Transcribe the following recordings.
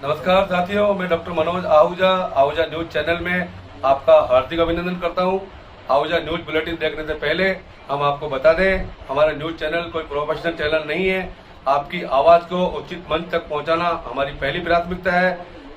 नमस्कार साथियों, मैं doctor Manoj Ahuja Ahuja news channel में आपका हार्दिक अभिनंदन करता हूं। आहूजा न्यूज बुलेटिन देखने से पहले हम आपको बता दें, हमारा न्यूज चैनल कोई प्रोफेशनल चैनल नहीं है। आपकी आवाज को उचित मंच तक पहुंचाना हमारी पहली प्राथमिकता है।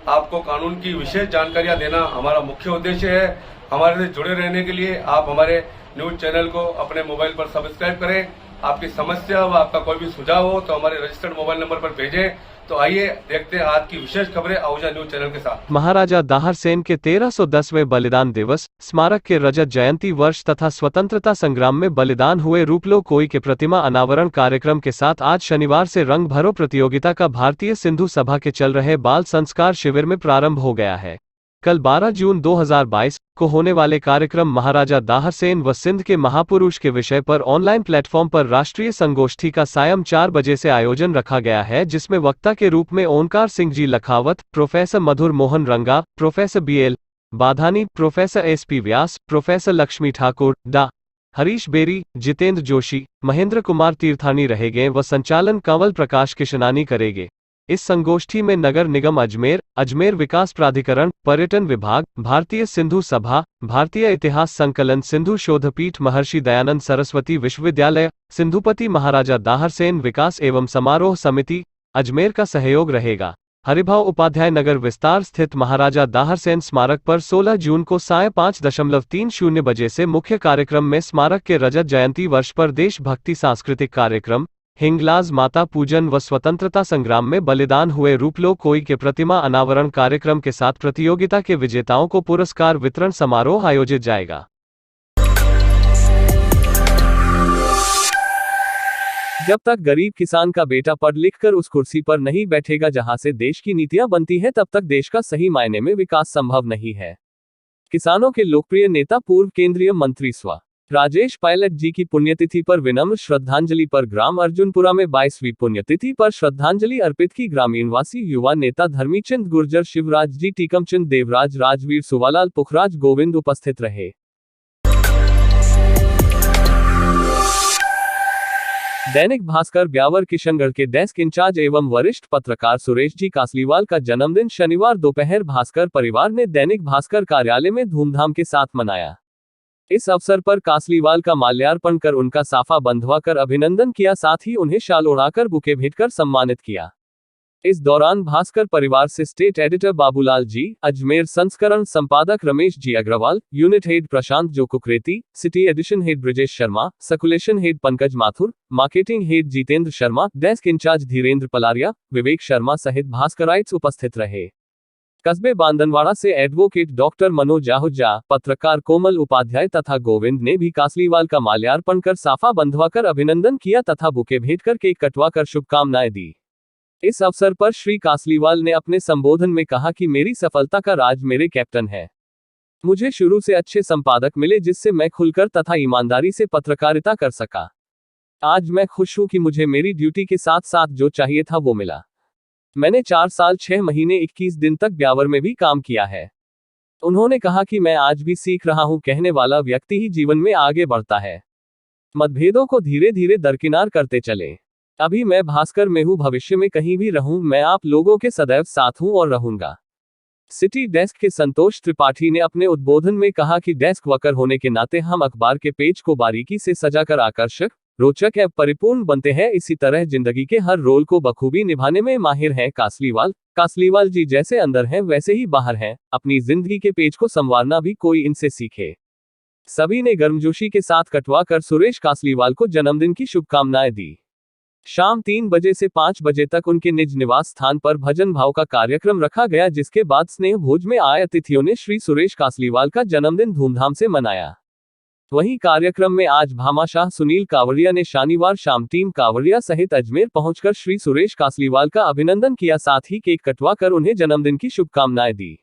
आपको कानून की विशेष जानकारियां देना हमारा मुख्य उद्देश्य है। हमारे से जुड़े रहने के लिए आप हमारे न्यूज चैनल को अपने मोबाइल पर सब्सक्राइब करें। आपकी समस्या व आपका कोई भी सुझाव हो तो हमारे रजिस्टर्ड मोबाइल नंबर पर भेजें। तो आइए देखते हैं आज की विशेष खबरें आहूजा न्यूज चैनल के साथ। महाराजा दाहर सेन के 1310वें बलिदान दिवस स्मारक के रजत जयंती वर्ष तथा स्वतंत्रता संग्राम में बलिदान हुए रूपलो कोई के प्रतिमा अनावरण कार्यक्रम के साथ आज शनिवार से रंग भरो प्रतियोगिता का भारतीय सिंधु सभा के चल रहे बाल संस्कार शिविर में प्रारंभ हो गया है। कल 12 जून 2022 को होने वाले कार्यक्रम महाराजा दाहर सेन व सिंध के महापुरुष के विषय पर ऑनलाइन प्लेटफॉर्म पर राष्ट्रीय संगोष्ठी का सायं 4 बजे से आयोजन रखा गया है, जिसमें वक्ता के रूप में ओंकार सिंह जी लखावत, प्रोफेसर मधुर मोहन रंगा, प्रोफेसर BL बाधानी, प्रोफेसर SP व्यास, प्रोफेसर लक्ष्मी ठाकुर, डा हरीश बेरी, जितेंद्र जोशी, महेंद्र कुमार तीर्थानी रहेंगे व संचालन कंवल प्रकाश किशनानी करेंगे। इस संगोष्ठी में नगर निगम अजमेर, अजमेर विकास प्राधिकरण, पर्यटन विभाग, भारतीय सिंधु सभा, भारतीय इतिहास संकलन, सिंधु शोधपीठ, महर्षि दयानंद सरस्वती विश्वविद्यालय, सिंधुपति महाराजा दाहर सेन विकास एवं समारोह समिति अजमेर का सहयोग रहेगा। हरिभाव उपाध्याय नगर विस्तार स्थित महाराजा दाहर सेन स्मारक पर 16 जून को सायं 5:30 बजे से मुख्य कार्यक्रम में स्मारक के रजत जयंती वर्ष पर देशभक्ति सांस्कृतिक कार्यक्रम, हिंगलाज माता पूजन व स्वतंत्रता संग्राम में बलिदान हुए रूपलो कोई के प्रतिमा अनावरण कार्यक्रम के साथ प्रतियोगिता के विजेताओं को पुरस्कार वितरण समारोह आयोजित जाएगा। जब तक गरीब किसान का बेटा पढ़ लिख कर उस कुर्सी पर नहीं बैठेगा जहां से देश की नीतियां बनती है, तब तक देश का सही मायने में विकास संभव नहीं है। किसानों के लोकप्रिय नेता पूर्व केंद्रीय मंत्री स्व राजेश पायलट जी की पुण्यतिथि पर विनम्र श्रद्धांजलि पर ग्राम अर्जुनपुरा में 22वीं पुण्यतिथि पर श्रद्धांजलि अर्पित की। ग्रामीणवासी युवा नेता धर्मीचंद गुर्जर, शिवराज जी टीकमचंद, देवराज, राजवीर, सुवालाल, पुखराज, गोविंद उपस्थित रहे। दैनिक भास्कर ब्यावर किशनगढ़ के डेस्क इंचार्ज एवं वरिष्ठ पत्रकार सुरेश जी कासलीवाल का जन्मदिन शनिवार दोपहर भास्कर परिवार ने दैनिक भास्कर कार्यालय में धूमधाम के साथ मनाया। इस अवसर पर कासलीवाल का माल्यार्पण कर उनका साफा बंधवा कर अभिनंदन किया, साथ ही उन्हें शाल ओढ़ाकर बुके भेंटकर सम्मानित किया। इस दौरान भास्कर परिवार से स्टेट एडिटर बाबूलाल जी, अजमेर संस्करण संपादक रमेश जी अग्रवाल, यूनिट हेड प्रशांत जो Kukreti, city edition head Brijesh Sharma, circulation head Pankaj Mathur, marketing head Jitendra Sharma, desk incharge Dhirendra Palariya, Vivek Sharma सहित भास्कराइट्स उपस्थित रहे। कस्बे बांदनवाड़ा से एडवोकेट डॉक्टर मनोज आहूजा, पत्रकार कोमल उपाध्याय तथा गोविंद ने भी कासलीवाल का माल्यार्पण कर साफा बंधवा कर अभिनंदन किया तथा बुके भेंट कर केक कटवा कर शुभकामनाएं दी। इस अवसर पर श्री कासलीवाल ने अपने संबोधन में कहा कि मेरी सफलता का राज मेरे कैप्टन है। मुझे शुरू से अच्छे संपादक मिले जिससे मैं खुलकर तथा ईमानदारी से पत्रकारिता कर सका। आज मैं खुश हूं कि मुझे मेरी ड्यूटी के साथ साथ जो चाहिए था वो मिला। मैंने 4 साल 6 महीने 21 दिन तक ब्यावर में भी काम किया है। उन्होंने कहा कि मैं आज भी सीख रहा हूं, कहने वाला व्यक्ति ही जीवन में आगे बढ़ता है। मतभेदों को धीरे धीरे दरकिनार करते चले। अभी मैं भास्कर में हूं, भविष्य में कहीं भी रहूं, मैं आप लोगों के सदैव साथ हूं और रहूंगा। सिटी डेस्क के संतोष त्रिपाठी ने अपने उद्बोधन में कहा कि डेस्क वर्कर होने के नाते हम अखबार के पेज को बारीकी से सजाकर आकर्षक, रोचक एवं परिपूर्ण बनते हैं। इसी तरह जिंदगी के हर रोल को बखूबी निभाने में माहिर हैं कासलीवाल जी जैसे अंदर हैं वैसे ही बाहर हैं। अपनी जिंदगी के पेज को संवारना भी कोई इनसे सीखे। सभी ने गर्मजोशी के साथ कटवा कर सुरेश कासलीवाल को जन्मदिन की शुभकामनाएं दी। शाम 3 बजे से 5 बजे तक उनके निज निवास स्थान पर भजन भाव का कार्यक्रम रखा गया, जिसके बाद स्नेह भोज में आए अतिथियों ने श्री सुरेश कासलीवाल का जन्मदिन धूमधाम से मनाया। वहीं कार्यक्रम में आज भामाशाह सुनील कावड़िया ने शनिवार शाम टीम कावड़िया सहित अजमेर पहुंचकर श्री सुरेश कासलीवाल का अभिनंदन किया, साथ ही केक कटवा कर उन्हें जन्मदिन की शुभकामनाएं दी।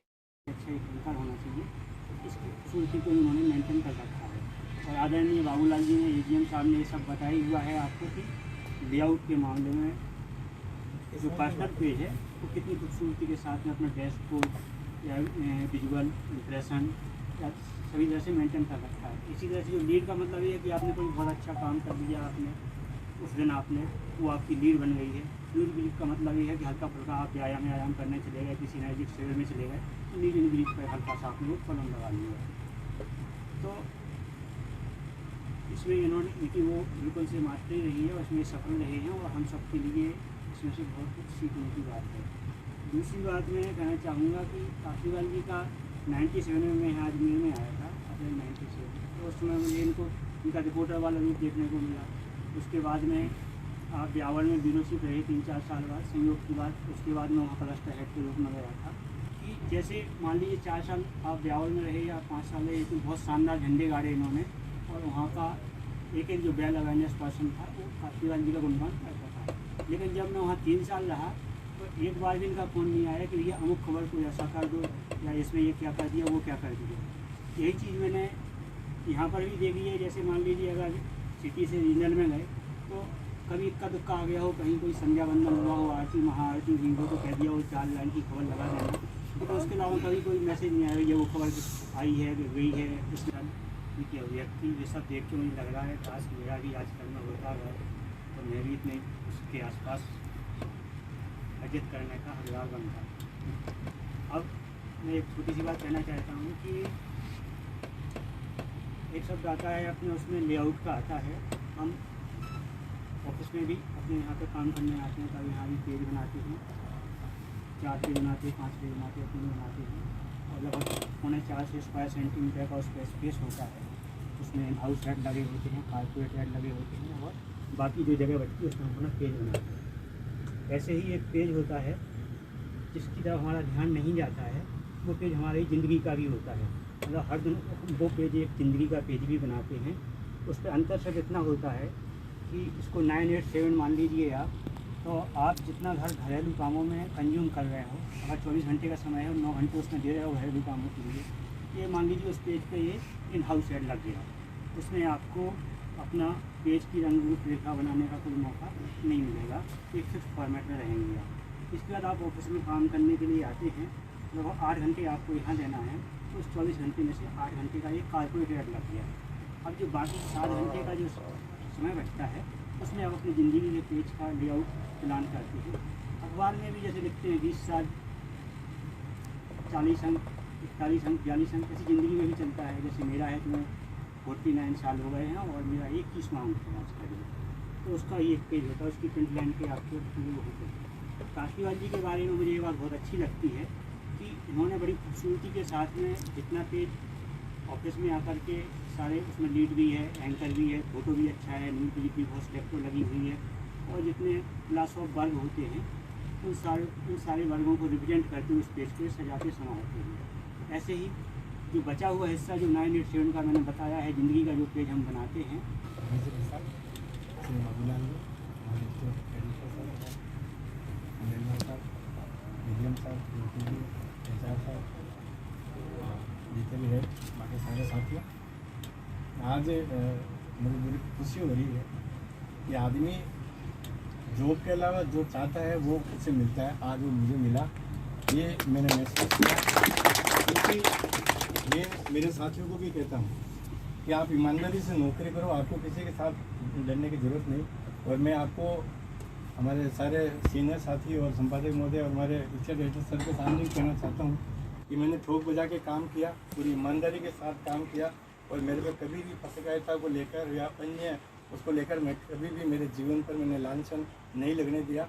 और आदरणीय बाबूलाल जी ने, AGM साहब ने ये सब बताया हुआ है आपको कि लेआउट के मामले में जो पर्सनल पेज है वो कितनी खूबसूरती के साथ में अपने डेस्क को या विजुअल इंप्रेशन या सभी तरह से मेंटेन कर रखा है। इसी तरह से जो लीड का मतलब ये है कि आपने कोई बहुत अच्छा काम कर दिया, आपने उस दिन आपने वो आपकी लीड बन गई है। न्यूज ब्रीथ का मतलब ये है कि हल्का फुल्का आप व्यायाम करने चले गए, किसी नज़दीक शहर में चले गए तो न्यूज ब्रीथ पर हल्का सा आपने वो कलम लगा लिया। तो इसमें इन्होंने इनकी वो बिल्कुल से मास्टरी रही है और इसमें सफल रहे हैं और हम सबके लिए इसमें से बहुत कुछ सीखने की बात है। दूसरी बात मैं कहना चाहूँगा कि काशीवाल जी का 97 में मैं अजमेर में आया था, अप्रैल 97, तो उस समय मुझे इनका रिपोर्टर वाला रूप देखने को मिला। उसके बाद में आप ब्यावर में ब्यूरोशिप रहे 3-4 साल बाद, संयोग की बात। उसके बाद मैं वहाँ क्लस्टर हेड के रूप में गया था कि जैसे मान लीजिए 4 साल आप ब्यावर में रहे या 5 साल रहे, तो बहुत शानदार झंडे गाड़े इन्होंने और वहाँ का एक जो बेल अवेयरनेस पर्सन था वो काशीवाल जी का गुणगान करता था। लेकिन जब मैं वहाँ 3 साल रहा तो एक बार भी इनका फ़ोन नहीं आया कि भैया अमुक खबर को ऐसा कर दो या इसमें ये क्या कर दिया वो क्या कर दिया। यही चीज़ मैंने यहाँ पर भी देखी है। जैसे मान लीजिए अगर सिटी से रीजनल में गए तो कभी इक्का दुक्का आ गया हो, कहीं कोई संध्या वंदन हुआ हो, आरती महाआरती हुई हो तो कह दिया वो 4 लाइन की खबर लगा देना। तो उसके अलावा कभी कोई मैसेज नहीं आया ये वो खबर आई है गई है। इस क्या व्यक्ति ये सब देख के मुझे लग रहा है काश मेरा भी आजकल में होता है तो मैं भी इतने उसके आसपास अर्जित करने का हकदार बनता। अब मैं एक छोटी सी बात कहना चाहता हूँ कि एक शब्द आता है अपने उसमें लेआउट का आता है। हम ऑफिस में भी अपने यहाँ पे काम करने आते हैं तब यहाँ भी पेज बनाते हैं, 4 पेज बनाते हैं, 5 पेज बनाते हैं, 3 बनाते हैं और लगभग 4.5 स्क्वायर सेंटीमीटर का उसका स्पेस होता है। उसमें हाउस हेड लगे होते हैं, कारपोरेट हेड लगे होते हैं और बाकी जो जगह बचती है उसमें हम अपना पेज बनाते हैं। ऐसे ही एक पेज होता है जिसकी तरफ हमारा ध्यान नहीं जाता है, वो पेज हमारी ज़िंदगी का भी होता है। मतलब हर दिन वो पेज एक ज़िंदगी का पेज भी बनाते हैं। उस पर अंतर सिर्फ इतना होता है कि इसको 987 मान लीजिए आप, तो आप जितना घरेलू कामों में कंज्यूम कर रहे हो, अगर 24 घंटे का समय है और 9 घंटे उसमें दे रहे हो घरेलू कामों के लिए, ये मान लीजिए उस पेज पे ये इन हाउस हेड लग गया, उसमें आपको अपना पेज की रंग रूपरेखा बनाने का कोई मौका नहीं मिलेगा। एक फिक्स फॉर्मेट में रहेंगे आप। इसके बाद आप ऑफिस में काम करने के लिए आते हैं, लगभग 8 घंटे आपको यहाँ देना है, तो उस 24 घंटे में से 8 घंटे का एक कारपोरेट हेड लग गया। अब जो बाकी 7 घंटे का जो समय बचता है उसमें आप अपनी ज़िंदगी के पेज का लेआउट प्लान करते हैं। अखबार में भी जैसे लिखते हैं 20 साल 40 अंक 41 अंक 42 अंक, ऐसी ज़िंदगी में भी चलता है। जैसे मेरा है तो मैं 49 साल हो गए हैं और मेरा 21वां अंक है आज का दिन, तो उसका ही एक पेज होता है, उसकी प्रिंट लाइन के आपके पूरे होते हैं। काशीवाल जी के बारे में मुझे ये बात बहुत अच्छी लगती है कि इन्होंने बड़ी खूबसूरती के साथ में जितना पेज ऑफिस में आकर के सारे उसमें लीड भी है, एंकर भी है, फोटो भी अच्छा है, न्यूज ब्रीथ भी बहुत स्टेप लगी हुई है और जितने क्लास ऑफ वर्ग होते हैं उन सारे वर्गों को रिप्रेजेंट करते हुए उस पेज को सजाते संवारते हैं। ऐसे ही जो बचा हुआ हिस्सा जो 987 का मैंने बताया है ज़िंदगी का जो पेज हम बनाते हैं, जितने भी है बाकी सारे साथियों, आज मुझे बड़ी खुशी हो रही है कि आदमी जॉब के अलावा जो चाहता है वो उससे मिलता है। आज वो मुझे मिला, ये मैंने महसूस किया। क्योंकि ये मेरे साथियों को भी कहता हूँ कि आप ईमानदारी से नौकरी करो, आपको किसी के साथ लड़ने की ज़रूरत नहीं। और मैं आपको हमारे सारे सीनियर साथी और संपादक महोदय और हमारे टीचर एडिटर सर के सामने कहना चाहता हूँ कि मैंने ठोक बजा के काम किया, पूरी ईमानदारी के साथ काम किया और मेरे पे कभी भी पत्रकारिता को लेकर या अन्य उसको लेकर मैं कभी भी मेरे जीवन पर मैंने लांछन नहीं लगने दिया।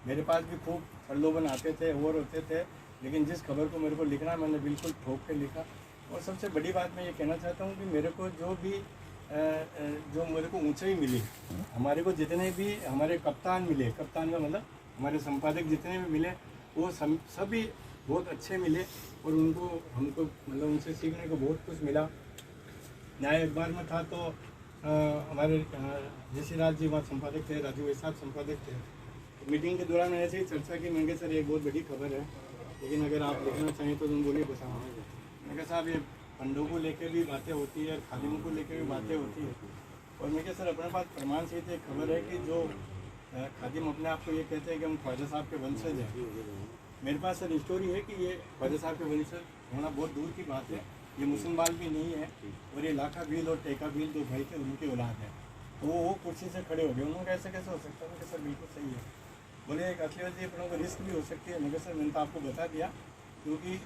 मेरे पास भी खूब प्रलोभन आते थे और होते थे, लेकिन जिस खबर को मेरे को लिखना मैंने बिल्कुल ठोक के लिखा। और सबसे बड़ी बात मैं ये कहना चाहता हूँ कि मेरे को जो मेरे को ऊंचाई मिली, हमारे को जितने भी हमारे कप्तान मिले, कप्तान का मतलब हमारे संपादक जितने भी मिले वो सभी बहुत अच्छे मिले और हमको मतलब उनसे सीखने को बहुत कुछ मिला। न्याय अखबार में था तो हमारे जैसी राज जी वहाँ संपादक थे, राजू वैसाब संपादक थे। मीटिंग के दौरान ऐसे ही चर्चा की, मैंने कहा सर एक बहुत बड़ी खबर है, लेकिन अगर आप लिखना चाहें तो तुम बोलिए बता। मैंने कहा साहब ये फंडों को लेकर भी बातें होती है, खादिमों को लेकर भी बातें होती है। और मैं क्या सर अपने पास प्रमाण सहित एक खबर है कि जो खादिम अपने आप को ये कहते हैं कि हम ख्वाजा साहब के वंशज हैं। मेरे पास सर स्टोरी है कि ये ख्वाजा साहब के वंशज होना बहुत दूर की बात है, ये मुसलमान भी नहीं है और ये लाखा भील और टेका भील दो भाई थे, उनके औलाद है। तो वो कुर्सी से खड़े हो गए, उन्होंने ऐसा कैसे हो सकता है? सर बिल्कुल सही है। बोले कासलीवाल जी अपनों को रिस्क भी हो सकती है। मैं कहा सर मैंने तो आपको बता दिया, क्योंकि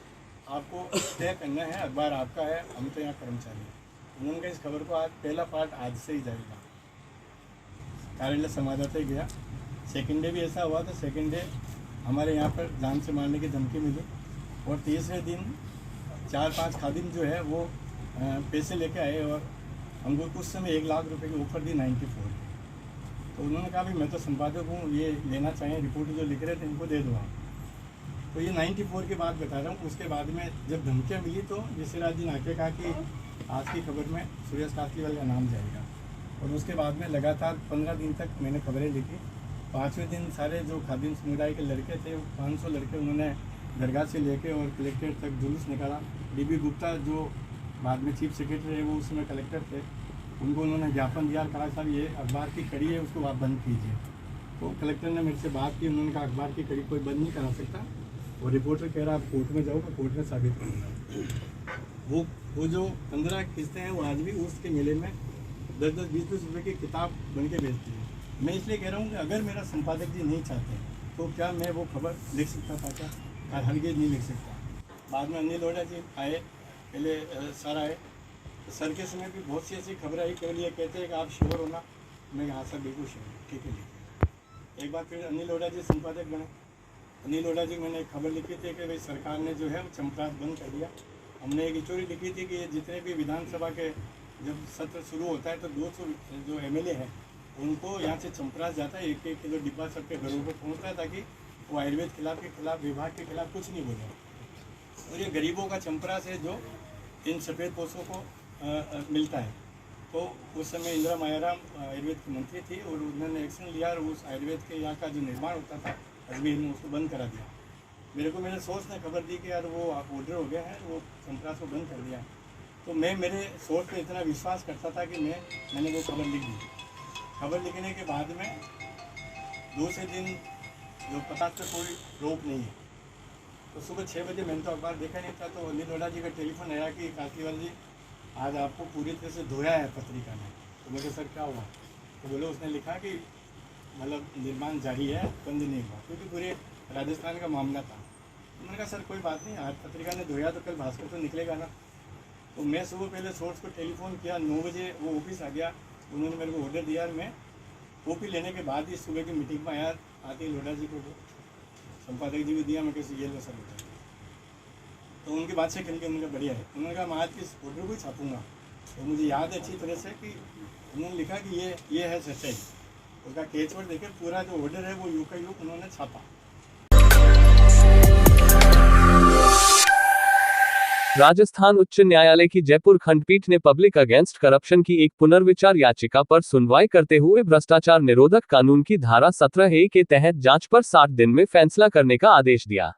आपको तय करना है, अखबार आपका है, हम तो यहाँ कर्मचारी हैं। उन्होंने कहा इस खबर को आज पहला पार्ट आज से ही जाएगा। कार्यालय संवाददाता ही गया। सेकेंड डे भी ऐसा हुआ तो सेकेंड डे हमारे यहाँ पर जान से मारने की धमकी मिली, और तीसरे दिन 4-5 खादिम जो है वो पैसे लेके आए और हमको कुछ समय 1 लाख रुपए की ऑफर दी 94। तो उन्होंने कहा भाई मैं तो संपादक हूँ, ये लेना चाहें रिपोर्ट जो लिख रहे थे इनको दे दो आप। तो ये 94 की बात बता रहा हूँ। उसके बाद में जब धमकियाँ मिली तो यशराज जी ने आके कहा कि आज की खबर में सुरेश कासलीवाल का नाम जाएगा, और उसके बाद में लगातार 15 दिन तक मैंने खबरें लिखी। 5वें दिन सारे जो खादिम समुदाय के लड़के थे 500 लड़के उन्होंने दरगाह से लेके और कलेक्ट्रेट तक जुलूस निकाला। डीबी गुप्ता जो बाद में चीफ सेक्रेटरी है वो उस समय कलेक्टर थे, उनको उन्होंने ज्ञापन दिया, कहा साहब ये अखबार की कड़ी है उसको आप बंद कीजिए। तो कलेक्टर ने मेरे से बात की, उन्होंने कहा अखबार की कड़ी कोई बंद नहीं करा सकता, और रिपोर्टर कह रहा आप कोर्ट में जाओ, मैं कोर्ट में साबित करूँगा। वो जो 15 किस्तें हैं वो आज भी उसके मेले में 10-10, 20-20 रुपये की किताब बन के बेचती है। मैं इसलिए कह रहा हूँ कि अगर मेरा संपादक जी नहीं चाहते तो क्या मैं वो खबर लिख सकता था क्या? हरगिज़ नहीं लिख सकता। बाद में अनिल लोढ़ा जी आए, पहले सर आए, सर के समय भी बहुत सी ऐसी खबरें आई, केवल ये कहते हैं कि आप श्योर होना। मैं यहाँ सर बिल्कुल श्योर, ठीक है लिखिए। एक बार फिर अनिल लोढ़ा जी संपादक बने। अनिल लोढ़ा जी मैंने एक खबर लिखी थी कि भाई सरकार ने जो है वो चंपरास बंद कर दिया। हमने एक स्टोरी लिखी थी कि जितने भी विधानसभा के जब सत्र शुरू होता है तो 200 जो एमएलए हैं उनको यहाँ से चंपरास जाता है, 1-1 किलो डिब्बा सबके घरों पर पहुँचता है, ताकि वो आयुर्वेद के खिलाफ विभाग के खिलाफ कुछ नहीं बोले। और ये गरीबों का चंपरास है जो इन सफ़ेद पोषों को मिलता है। तो उस समय इंदिरा मायाराम आयुर्वेद की मंत्री थी और उन्होंने एक्शन लिया और उस आयुर्वेद के यहाँ का जो निर्माण होता था अजमेर में उसको बंद करा दिया। मेरे को मेरे सोर्स ने खबर दी कि यार वो ऑर्डर हो गया है, वो चंपरास को बंद कर दिया। तो मैं मेरे सोर्स पे इतना विश्वास करता था कि मैंने वो खबर लिख दी। खबर लिखने के बाद में दूसरे दिन जो पता तो कोई रोक नहीं है, तो सुबह 6 बजे मैंने तो अखबार देखा नहीं था, तो अनिल लोढ़ा जी का टेलीफोन आया कि कासलीवाल जी आज आपको पूरी तरह से धोया है पत्रिका ने। तो मुझे सर क्या हुआ? तो बोले उसने लिखा कि मतलब निर्माण जारी है, बंद नहीं हुआ, क्योंकि पूरे राजस्थान का मामला था। तो मैंने कहा सर कोई बात नहीं, आज पत्रिका ने धोया तो कल भास्कर तो निकलेगा ना। तो मैं सुबह पहले सोर्स को टेलीफोन किया, 9 बजे वो ऑफिस आ गया, उन्होंने मेरे को ऑर्डर दिया। मैं कॉपी लेने के बाद ही सुबह की मीटिंग में आया, आते ही लोढ़ा जी को संपादक जी को दिया। मैं कैसे ये लो सर होता है, तो उनकी बात से खेल के उन्होंने बढ़िया है। उन्होंने कहा मैं आज किस ऑर्डर को ही छापूँगा। तो मुझे याद है अच्छी तरह से कि उन्होंने लिखा कि ये है सच्चाई। उसका केचवर्ड देकर पूरा जो ऑर्डर है वो यूं का यूं उन्होंने छापा। राजस्थान उच्च न्यायालय की जयपुर खंडपीठ ने पब्लिक अगेंस्ट करप्शन की एक पुनर्विचार याचिका पर सुनवाई करते हुए भ्रष्टाचार निरोधक कानून की धारा 17A के तहत जांच पर 60 दिन में फैसला करने का आदेश दिया।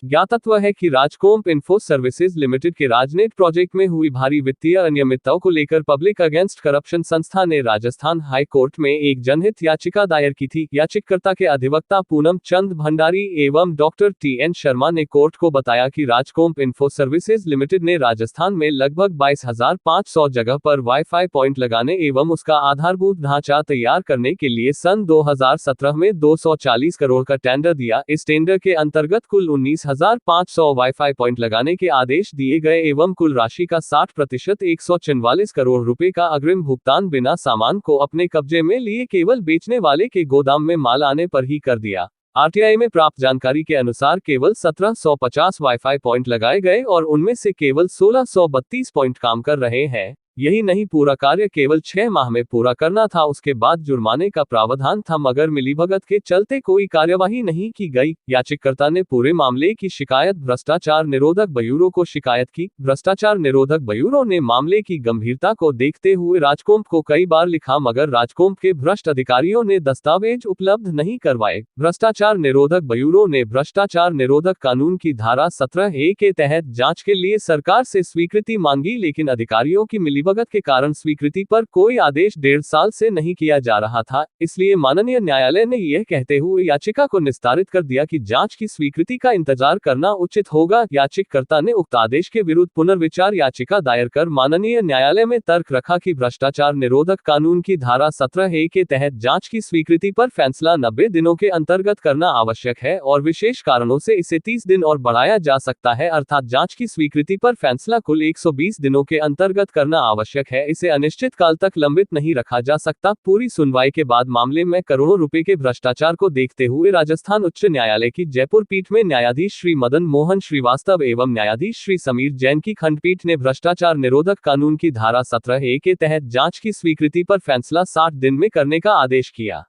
ज्ञातव्य है कि राजकोंप इन्फो सर्विसेज लिमिटेड के राजनेट प्रोजेक्ट में हुई भारी वित्तीय अनियमितताओं को लेकर पब्लिक अगेंस्ट करप्शन संस्था ने राजस्थान हाई कोर्ट में एक जनहित याचिका दायर की थी। याचिकाकर्ता के अधिवक्ता पूनम चंद भंडारी एवं डॉक्टर TN शर्मा ने कोर्ट को बताया कि राजकोंप इन्फो सर्विसेज लिमिटेड ने राजस्थान में लगभग 22,500 जगह पर वाईफाई पॉइंट लगाने एवं उसका आधारभूत ढांचा तैयार करने के लिए सन 2017 में 240 करोड़ का टेंडर दिया। इस टेंडर के अंतर्गत कुल 19,500 वाईफाई पॉइंट लगाने के आदेश दिए गए एवं कुल राशि का 60% 144 करोड़ रुपए का अग्रिम भुगतान बिना सामान को अपने कब्जे में लिए केवल बेचने वाले के गोदाम में माल आने पर ही कर दिया। RTI में प्राप्त जानकारी के अनुसार केवल 1750 वाईफाई पॉइंट लगाए गए और उनमें से केवल 1632 पॉइंट काम कर रहे हैं। यही नहीं, पूरा कार्य केवल 6 माह में पूरा करना था। उसके बाद जुर्माने का प्रावधान था, मगर मिलीभगत के चलते कोई कार्यवाही नहीं की गई। याचिकाकर्ता ने पूरे मामले की शिकायत भ्रष्टाचार निरोधक ब्यूरो को शिकायत की। भ्रष्टाचार निरोधक ब्यूरो ने मामले की गंभीरता को देखते हुए राजकोंप को कई बार लिखा, मगर राजकोंप के भ्रष्ट अधिकारियों ने दस्तावेज उपलब्ध नहीं करवाए। भ्रष्टाचार निरोधक ब्यूरो ने भ्रष्टाचार निरोधक कानून की धारा 17A के तहत जांच के लिए सरकार से स्वीकृति मांगी, लेकिन अधिकारियों की मिलीभगत मिलीभगत के कारण स्वीकृति पर कोई आदेश 1.5 साल से नहीं किया जा रहा था, इसलिए माननीय न्यायालय ने यह कहते हुए याचिका को निस्तारित कर दिया कि जांच की स्वीकृति का इंतजार करना उचित होगा। याचिकाकर्ता ने उक्त आदेश के विरुद्ध पुनर्विचार याचिका दायर कर माननीय न्यायालय में तर्क रखा कि भ्रष्टाचार निरोधक कानून की धारा 17A के तहत जांच की स्वीकृति पर फैसला 90 दिनों के अंतर्गत करना आवश्यक है और विशेष कारणों से इसे 30 दिन और बढ़ाया जा सकता है, अर्थात जांच की स्वीकृति पर फैसला कुल 120 दिनों के अंतर्गत करना आवश्यक है। इसे अनिश्चित काल तक लंबित नहीं रखा जा सकता। पूरी सुनवाई के बाद मामले में करोड़ों रुपए के भ्रष्टाचार को देखते हुए राजस्थान उच्च न्यायालय की जयपुर पीठ में न्यायाधीश श्री मदन मोहन श्रीवास्तव एवं न्यायाधीश श्री समीर जैन की खंडपीठ ने भ्रष्टाचार निरोधक कानून की धारा 17A के तहत जांच की स्वीकृति पर फैसला 60 दिन में करने का आदेश किया।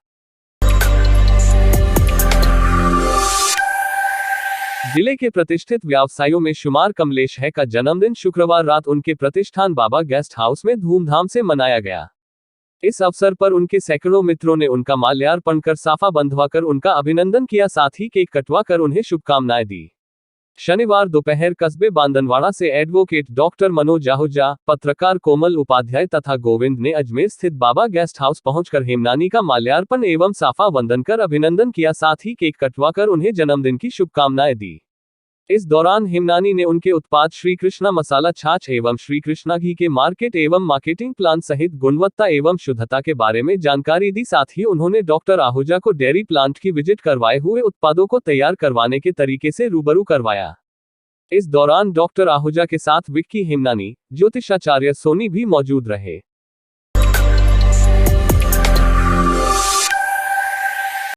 जिले के प्रतिष्ठित व्यवसायियों में शुमार कमलेश है का जन्मदिन शुक्रवार रात उनके प्रतिष्ठान बाबा गेस्ट हाउस में धूमधाम से मनाया गया। इस अवसर पर उनके सैकड़ों मित्रों ने उनका माल्यार्पण कर साफा बंधवाकर उनका अभिनंदन किया, साथ ही केक कटवाकर उन्हें शुभकामनाएं दी। शनिवार दोपहर कस्बे बांदनवाड़ा से एडवोकेट डॉक्टर मनोज आहूजा, पत्रकार कोमल उपाध्याय तथा गोविंद ने अजमेर स्थित बाबा गेस्ट हाउस पहुंचकर हेमनानी का माल्यार्पण एवं साफा बंधन कर अभिनंदन किया, साथ ही केक कटवाकर उन्हें जन्मदिन की शुभकामनाएं दी। इस दौरान हेमनानी ने उनके उत्पाद श्री कृष्णा मसाला छाछ एवं श्री कृष्णा घी के मार्केट एवं मार्केटिंग प्लान सहित गुणवत्ता एवं शुद्धता के बारे में जानकारी दी। साथ ही उन्होंने डॉक्टर आहूजा को डेयरी प्लांट की विजिट करवाए हुए उत्पादों को तैयार करवाने के तरीके से रूबरू करवाया। इस दौरान डॉक्टर आहूजा के साथ विक्की हेमनानी, ज्योतिषाचार्य सोनी भी मौजूद रहे।